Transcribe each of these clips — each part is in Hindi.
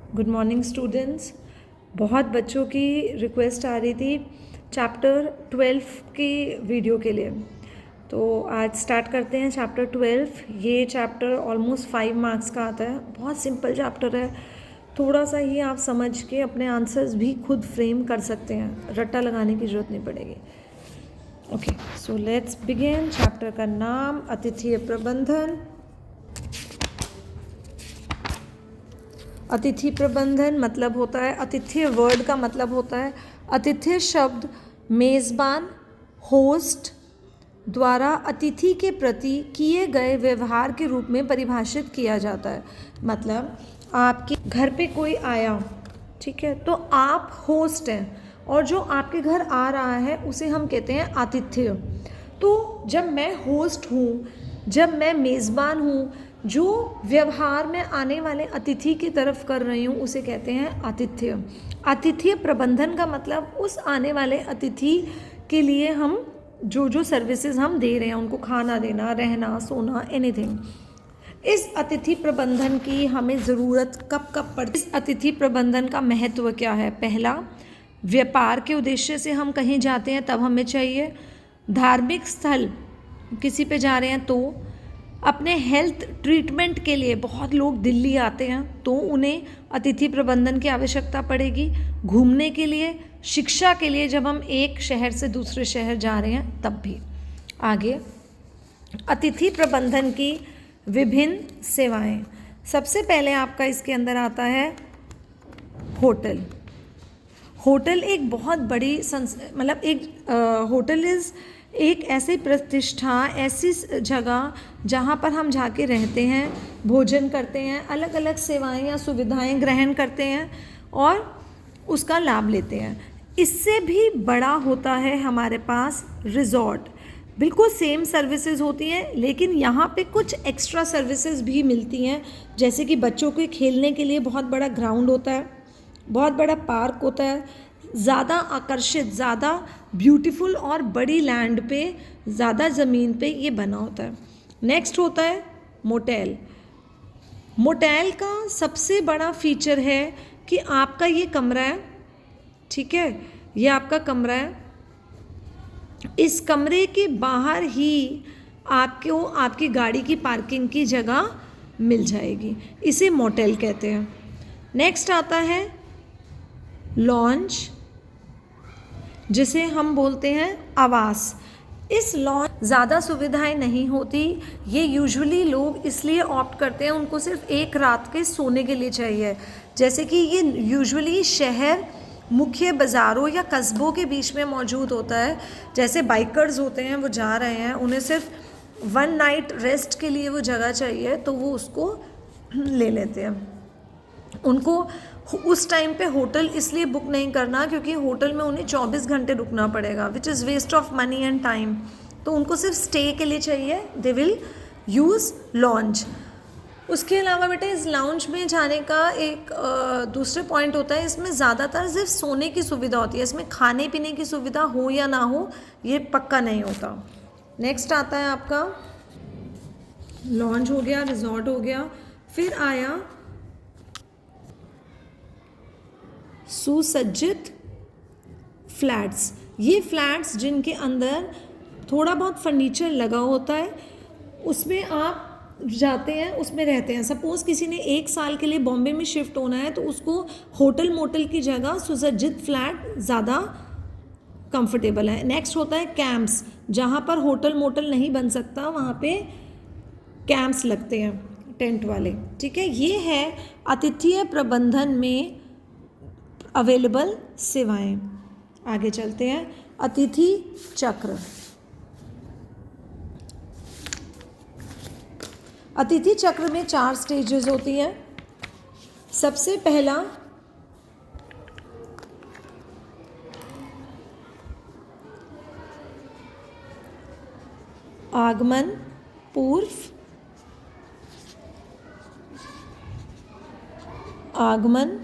Good morning students. बहुत बच्चों की रिक्वेस्ट आ रही थी चैप्टर 12 की वीडियो के लिए, तो आज स्टार्ट करते हैं चैप्टर 12। ये चैप्टर ऑलमोस्ट 5 मार्क्स का आता है। बहुत सिंपल चैप्टर है, थोड़ा सा ही आप समझ के अपने आंसर्स भी खुद फ्रेम कर सकते हैं, रट्टा लगाने की ज़रूरत नहीं पड़ेगी। Okay, so let's begin. Chapter का नाम अतिथि प्रबंधन। अतिथि प्रबंधन मतलब होता है, अतिथि वर्ड का मतलब होता है, अतिथि शब्द मेज़बान होस्ट द्वारा अतिथि के प्रति किए गए व्यवहार के रूप में परिभाषित किया जाता है। मतलब आपके घर पे कोई आया, ठीक है, तो आप होस्ट हैं और जो आपके घर आ रहा है उसे हम कहते हैं आतिथ्य। तो जब मैं होस्ट हूँ, जब मैं मेज़बान हूँ, जो व्यवहार में आने वाले अतिथि की तरफ कर रही हूँ उसे कहते हैं आतिथ्य। आतिथ्य प्रबंधन का मतलब उस आने वाले अतिथि के लिए हम जो सर्विसेज हम दे रहे हैं, उनको खाना देना, रहना, सोना, एनीथिंग। इस अतिथि प्रबंधन की हमें ज़रूरत कब कब पड़ती है? इस अतिथि प्रबंधन का महत्व क्या है? पहला, व्यापार के उद्देश्य से हम कहीं जाते हैं तब हमें चाहिए। धार्मिक स्थल किसी पे जा रहे हैं तो, अपने हेल्थ ट्रीटमेंट के लिए बहुत लोग दिल्ली आते हैं तो उन्हें अतिथि प्रबंधन की आवश्यकता पड़ेगी। घूमने के लिए, शिक्षा के लिए जब हम एक शहर से दूसरे शहर जा रहे हैं तब भी। आगे, अतिथि प्रबंधन की विभिन्न सेवाएं। सबसे पहले आपका इसके अंदर आता है होटल। होटल एक बहुत बड़ी मतलब होटल इज़ एक ऐसी प्रतिष्ठा, ऐसी जगह जहाँ पर हम जाके रहते हैं, भोजन करते हैं, अलग अलग सेवाएं या सुविधाएं ग्रहण करते हैं और उसका लाभ लेते हैं। इससे भी बड़ा होता है हमारे पास रिजॉर्ट। बिल्कुल सेम सर्विसेज होती हैं लेकिन यहाँ पे कुछ एक्स्ट्रा सर्विसेज भी मिलती हैं, जैसे कि बच्चों के खेलने के लिए बहुत बड़ा ग्राउंड होता है, बहुत बड़ा पार्क होता है, ज़्यादा आकर्षित, ज़्यादा ब्यूटीफुल और बड़ी लैंड पे, ज़्यादा ज़मीन पे ये बना होता है। नेक्स्ट होता है मोटेल। मोटेल का सबसे बड़ा फीचर है कि आपका ये कमरा है, ठीक है, ये आपका कमरा है, इस कमरे के बाहर ही आपको आपकी गाड़ी की पार्किंग की जगह मिल जाएगी, इसे मोटेल कहते हैं। नेक्स्ट आता है लॉन्ज, जिसे हम बोलते हैं आवास। इस लॉन्ज ज़्यादा सुविधाएं नहीं होती, ये यूजुअली लोग इसलिए ऑप्ट करते हैं, उनको सिर्फ एक रात के सोने के लिए चाहिए। जैसे कि ये यूजुअली शहर, मुख्य बाज़ारों या कस्बों के बीच में मौजूद होता है। जैसे बाइकर्स होते हैं, वो जा रहे हैं, उन्हें सिर्फ 1 नाइट रेस्ट के लिए वो जगह चाहिए तो वो उसको ले लेते हैं। उनको उस टाइम पे होटल इसलिए बुक नहीं करना क्योंकि होटल में उन्हें 24 घंटे रुकना पड़ेगा, which is waste of money and time. तो उनको सिर्फ स्टे के लिए चाहिए, दे विल यूज़ लॉन्ज। उसके अलावा बेटा इस लाउंज में जाने का एक दूसरे पॉइंट होता है, इसमें ज़्यादातर सिर्फ सोने की सुविधा होती है, इसमें खाने पीने की सुविधा हो या ना हो ये पक्का नहीं होता। नेक्स्ट आता है आपका लॉन्ज हो गया, रिजॉर्ट हो गया, फिर आया सुसज्जित फ्लैट्स। ये फ्लैट्स जिनके अंदर थोड़ा बहुत फर्नीचर लगा होता है, उसमें आप जाते हैं, उसमें रहते हैं। सपोज़ किसी ने 1 साल के लिए बॉम्बे में शिफ्ट होना है तो उसको होटल मोटल की जगह सुसज्जित फ्लैट ज़्यादा कंफर्टेबल है। नेक्स्ट होता है कैंप्स, जहाँ पर होटल मोटल नहीं बन सकता वहाँ पे कैंप्स लगते हैं, टेंट वाले, ठीक है। ये है आतिथ्य प्रबंधन में अवेलेबल सेवाएं। आगे चलते हैं, अतिथि चक्र। अतिथि चक्र में 4 स्टेजेस होती हैं। सबसे पहला आगमन पूर्व, आगमन,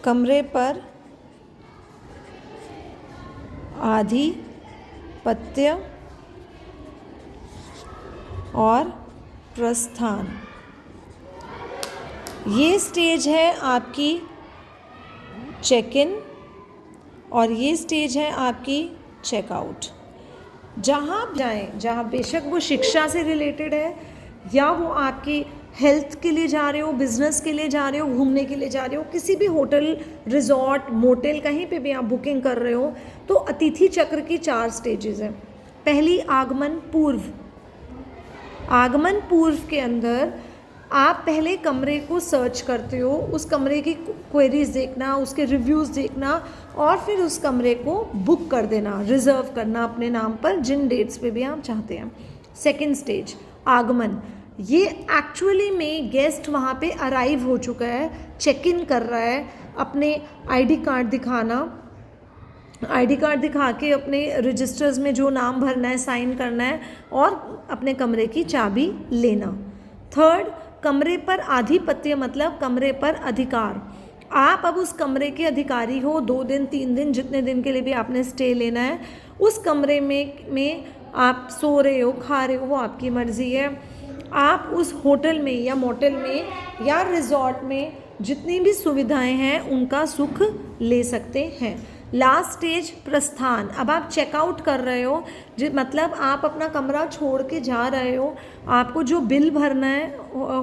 कमरे पर आधिपत्य, और प्रस्थान। ये स्टेज है आपकी चेक इन और ये स्टेज है आपकी चेकआउट। जहाँ आप जाएं, जहाँ बेशक वो शिक्षा से रिलेटेड है या वो आपकी हेल्थ के लिए जा रहे हो, बिजनेस के लिए जा रहे हो, घूमने के लिए जा रहे हो, किसी भी होटल, रिजॉर्ट, मोटेल, कहीं पे भी आप बुकिंग कर रहे हो, तो अतिथि चक्र की 4 स्टेजेस हैं। पहली आगमन पूर्व। आगमन पूर्व के अंदर आप पहले कमरे को सर्च करते हो, उस कमरे की क्वेरीज देखना, उसके रिव्यूज़ देखना और फिर उस कमरे को बुक कर देना, रिज़र्व करना अपने नाम पर जिन डेट्स पे भी आप चाहते हैं। सेकंड स्टेज आगमन। ये एक्चुअली में गेस्ट वहाँ पे अराइव हो चुका है, चेक इन कर रहा है, अपने आईडी कार्ड दिखाना, आईडी कार्ड दिखा के अपने रजिस्टर्स में जो नाम भरना है, साइन करना है और अपने कमरे की चाबी लेना। थर्ड, कमरे पर आधिपत्य, मतलब कमरे पर अधिकार। आप अब उस कमरे के अधिकारी हो। 2 दिन 3 दिन जितने दिन के लिए भी आपने स्टे लेना है, उस कमरे में आप सो रहे हो, खा रहे हो, वो आपकी मर्ज़ी है। आप उस होटल में या मोटेल में या रिजॉर्ट में जितनी भी सुविधाएं हैं उनका सुख ले सकते हैं। लास्ट स्टेज प्रस्थान। अब आप चेकआउट कर रहे हो, मतलब आप अपना कमरा छोड़ के जा रहे हो। आपको जो बिल भरना है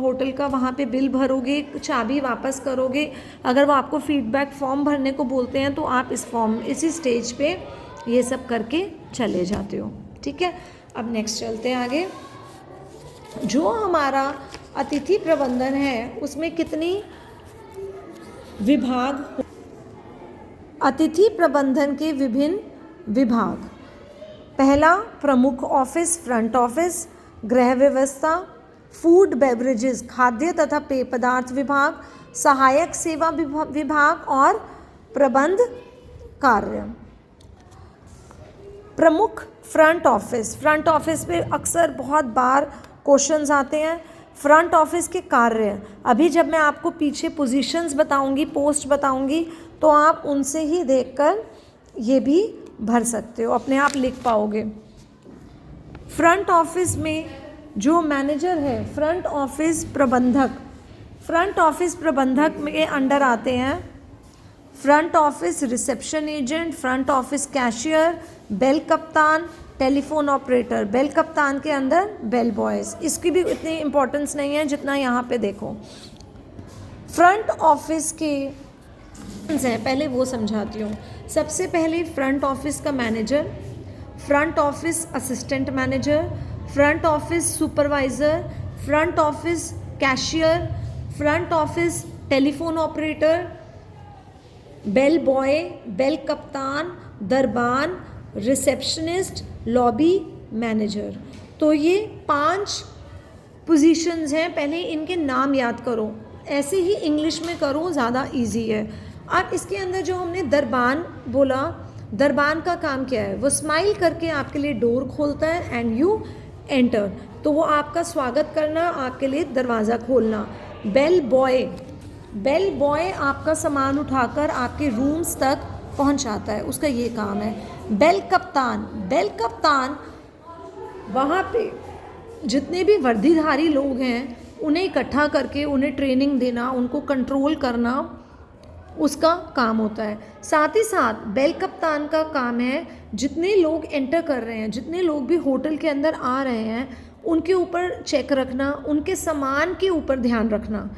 होटल का, वहाँ पे बिल भरोगे, चाबी वापस करोगे। अगर वो आपको फीडबैक फॉर्म भरने को बोलते हैं तो आप इसी स्टेज पे ये सब करके चले जाते हो। ठीक है, अब नेक्स्ट चलते हैं आगे। जो हमारा अतिथि प्रबंधन है उसमें कितनी विभाग? अतिथि प्रबंधन के विभिन्न विभाग। पहला, प्रमुख ऑफिस, फ्रंट ऑफिस, गृह व्यवस्था, फूड बेवरेजेस, खाद्य तथा पेय पदार्थ विभाग, सहायक सेवा विभाग और प्रबंध कार्य। प्रमुख फ्रंट ऑफिस। फ्रंट ऑफिस पे अक्सर बहुत बार क्वेश्चंस आते हैं। फ्रंट ऑफिस के कार्य, अभी जब मैं आपको पीछे पोजीशंस बताऊंगी, पोस्ट बताऊंगी, तो आप उनसे ही देखकर ये भी भर सकते हो, अपने आप लिख पाओगे। फ्रंट ऑफिस में जो मैनेजर है, फ्रंट ऑफिस प्रबंधक, फ्रंट ऑफिस प्रबंधक के अंडर आते हैं front office reception agent, front office cashier, bell कप्तान, टेलीफोन ऑपरेटर। बेल कप्तान के अंदर बेल बॉयज़। इसकी भी इतनी इम्पोर्टेंस नहीं है जितना यहाँ पे देखो। फ्रंट ऑफिस के हैं, पहले वो समझाती हूँ। सबसे पहले फ्रंट ऑफिस का manager, front office assistant manager, front office supervisor, front office cashier, front office telephone operator, bell boy, bell कप्तान, दरबान, रिसेप्शनिस्ट, लॉबी मैनेजर। तो ये 5 पोजीशंस हैं। पहले इनके नाम याद करो, ऐसे ही इंग्लिश में करो, ज़्यादा इजी है। अब इसके अंदर जो हमने दरबान बोला, दरबान का काम क्या है? वो स्माइल करके आपके लिए डोर खोलता है एंड यू एंटर, तो वो आपका स्वागत करना, आपके लिए दरवाज़ा खोलना। बेल बॉय, बेल बॉय आपका सामान उठाकर आपके रूम्स तक पहुंचाता है, उसका ये काम है। बेल कप्तान, बेल कप्तान वहाँ पे जितने भी वर्दीधारी लोग हैं उन्हें इकट्ठा करके उन्हें ट्रेनिंग देना, उनको कंट्रोल करना, उसका काम होता है। साथ ही साथ बेल कप्तान का काम है जितने लोग एंटर कर रहे हैं, जितने लोग भी होटल के अंदर आ रहे हैं, उनके ऊपर चेक रखना, उनके सामान के ऊपर ध्यान रखना।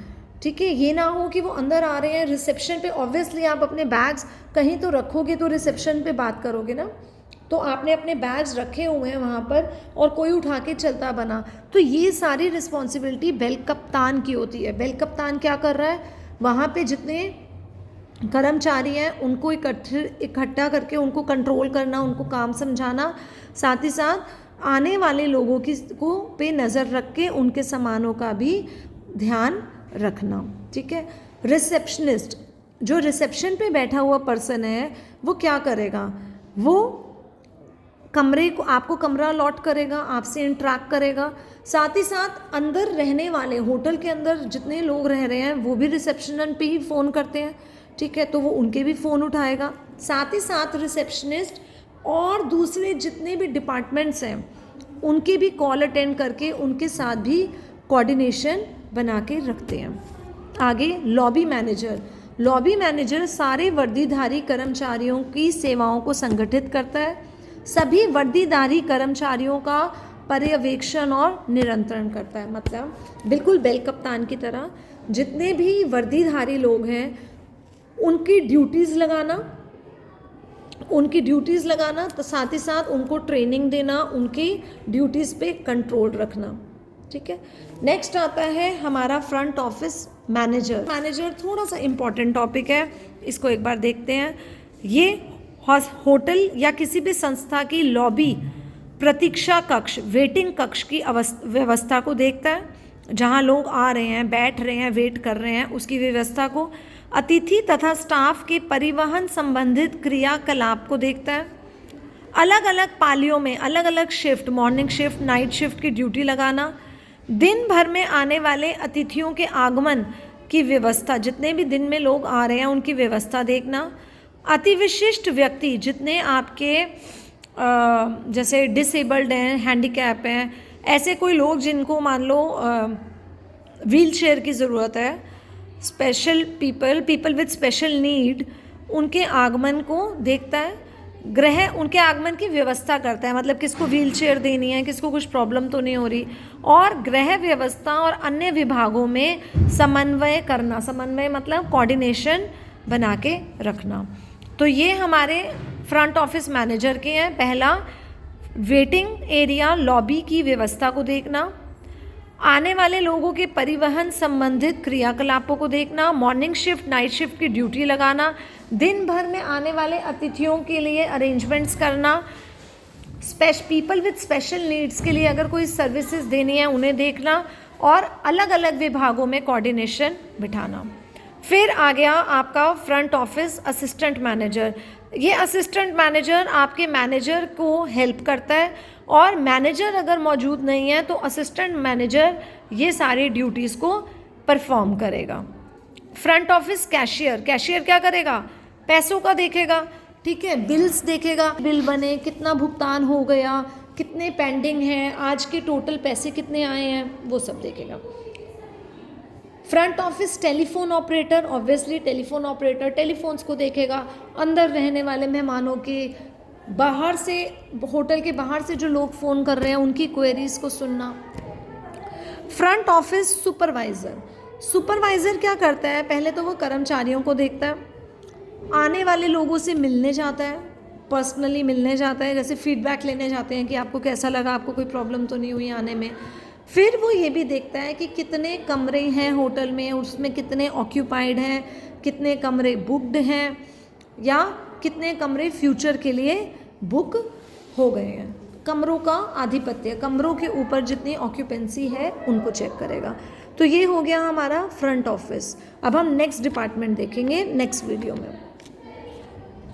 ठीक है, ये ना हो कि वो अंदर आ रहे हैं, रिसेप्शन पे ऑब्वियसली आप अपने बैग्स कहीं तो रखोगे तो रिसेप्शन पे बात करोगे ना, तो आपने अपने बैग्स रखे हुए हैं वहाँ पर और कोई उठा के चलता बना, तो ये सारी रिस्पॉन्सिबिलिटी बेल कप्तान की होती है। बेल कप्तान क्या कर रहा है? वहाँ पे जितने कर्मचारी हैं उनको इकट्ठा करके उनको कंट्रोल करना, उनको काम समझाना, साथ ही साथ आने वाले लोगों को पे नज़र रख के उनके सामानों का भी ध्यान रखना। ठीक है, रिसेप्शनिस्ट, जो रिसेप्शन पे बैठा हुआ पर्सन है वो क्या करेगा? वो कमरे को, आपको कमरा अलॉट करेगा, आपसे इंटरेक्ट करेगा, साथ ही साथ अंदर रहने वाले, होटल के अंदर जितने लोग रह रहे हैं वो भी रिसेप्शन पे ही फ़ोन करते हैं। ठीक है, तो वो उनके भी फ़ोन उठाएगा। साथ ही साथ रिसेप्शनिस्ट और दूसरे जितने भी डिपार्टमेंट्स हैं उनके भी कॉल अटेंड करके उनके साथ भी कोऑर्डिनेशन बना के रखते हैं। आगे लॉबी मैनेजर। लॉबी मैनेजर सारे वर्दीधारी कर्मचारियों की सेवाओं को संगठित करता है, सभी वर्दीधारी कर्मचारियों का पर्यवेक्षण और नियंत्रण करता है। मतलब बिल्कुल बेल कप्तान की तरह जितने भी वर्दीधारी लोग हैं उनकी ड्यूटीज़ लगाना, तो साथ ही साथ उनको ट्रेनिंग देना, उनकी ड्यूटीज़ पे कंट्रोल रखना। ठीक है, नेक्स्ट आता है हमारा फ्रंट ऑफिस मैनेजर। मैनेजर थोड़ा सा इम्पॉर्टेंट टॉपिक है, इसको एक बार देखते हैं। ये होटल या किसी भी संस्था की लॉबी, प्रतीक्षा कक्ष, वेटिंग कक्ष की व्यवस्था को देखता है, जहाँ लोग आ रहे हैं, बैठ रहे हैं, वेट कर रहे हैं, उसकी व्यवस्था को। अतिथि तथा स्टाफ के परिवहन संबंधित क्रियाकलाप को देखता है। अलग अलग पालियों में अलग अलग shift, morning shift, night shift की ड्यूटी लगाना। दिन भर में आने वाले अतिथियों के आगमन की व्यवस्था, जितने भी दिन में लोग आ रहे हैं उनकी व्यवस्था देखना। अति विशिष्ट व्यक्ति, जितने आपके जैसे डिसेबल्ड हैं, हैंडीकैप हैं, ऐसे कोई लोग जिनको मान लो व्हील चेयर की ज़रूरत है, special people with special need, उनके आगमन को देखता है। गृह, उनके आगमन की व्यवस्था करता है, मतलब किसको व्हील चेयर देनी है, किसको कुछ प्रॉब्लम तो नहीं हो रही। और गृह व्यवस्था और अन्य विभागों में समन्वय करना, समन्वय मतलब कोऑर्डिनेशन बना के रखना। तो ये हमारे फ्रंट ऑफिस मैनेजर के हैं। पहला, वेटिंग एरिया लॉबी की व्यवस्था को देखना, आने वाले लोगों के परिवहन संबंधित क्रियाकलापों को देखना, मॉर्निंग शिफ्ट, नाइट शिफ्ट की ड्यूटी लगाना, दिन भर में आने वाले अतिथियों के लिए अरेंजमेंट्स करना, पीपल विद स्पेशल नीड्स के लिए अगर कोई सर्विसेज देनी है उन्हें देखना, और अलग अलग विभागों में कोऑर्डिनेशन बिठाना। फिर आ गया आपका फ्रंट ऑफिस असिस्टेंट मैनेजर। ये असिस्टेंट मैनेजर आपके मैनेजर को हेल्प करता है, और मैनेजर अगर मौजूद नहीं है तो असिस्टेंट मैनेजर ये सारी ड्यूटीज़ को परफॉर्म करेगा। फ्रंट ऑफिस कैशियर, कैशियर क्या करेगा, पैसों का देखेगा, ठीक है, बिल्स देखेगा, बिल बने, कितना भुगतान हो गया, कितने पेंडिंग हैं, आज के टोटल पैसे कितने आए हैं, वो सब देखेगा। Front office telephone operator, obviously telephone operator telephones को देखेगा, अंदर रहने वाले मेहमानों के, बाहर से, होटल के बाहर से जो लोग फ़ोन कर रहे हैं उनकी क्वेरीज को सुनना। फ्रंट ऑफिस सुपरवाइज़र, सुपरवाइज़र क्या करता है, पहले तो वो कर्मचारियों को देखता है, आने वाले लोगों से मिलने जाता है, पर्सनली मिलने जाता है, जैसे फीडबैक लेने जाते हैं कि आपको कैसा लगा, आपको कोई प्रॉब्लम तो नहीं हुई आने में। फिर वो ये भी देखता है कि कितने कमरे हैं होटल में, उसमें कितने ऑक्यूपाइड हैं, कितने कमरे बुक्ड हैं, या कितने कमरे फ्यूचर के लिए बुक हो गए हैं। कमरों का आधिपत्य, कमरों के ऊपर जितनी ऑक्यूपेंसी है उनको चेक करेगा। तो ये हो गया हमारा फ्रंट ऑफिस। अब हम नेक्स्ट डिपार्टमेंट देखेंगे नेक्स्ट वीडियो में।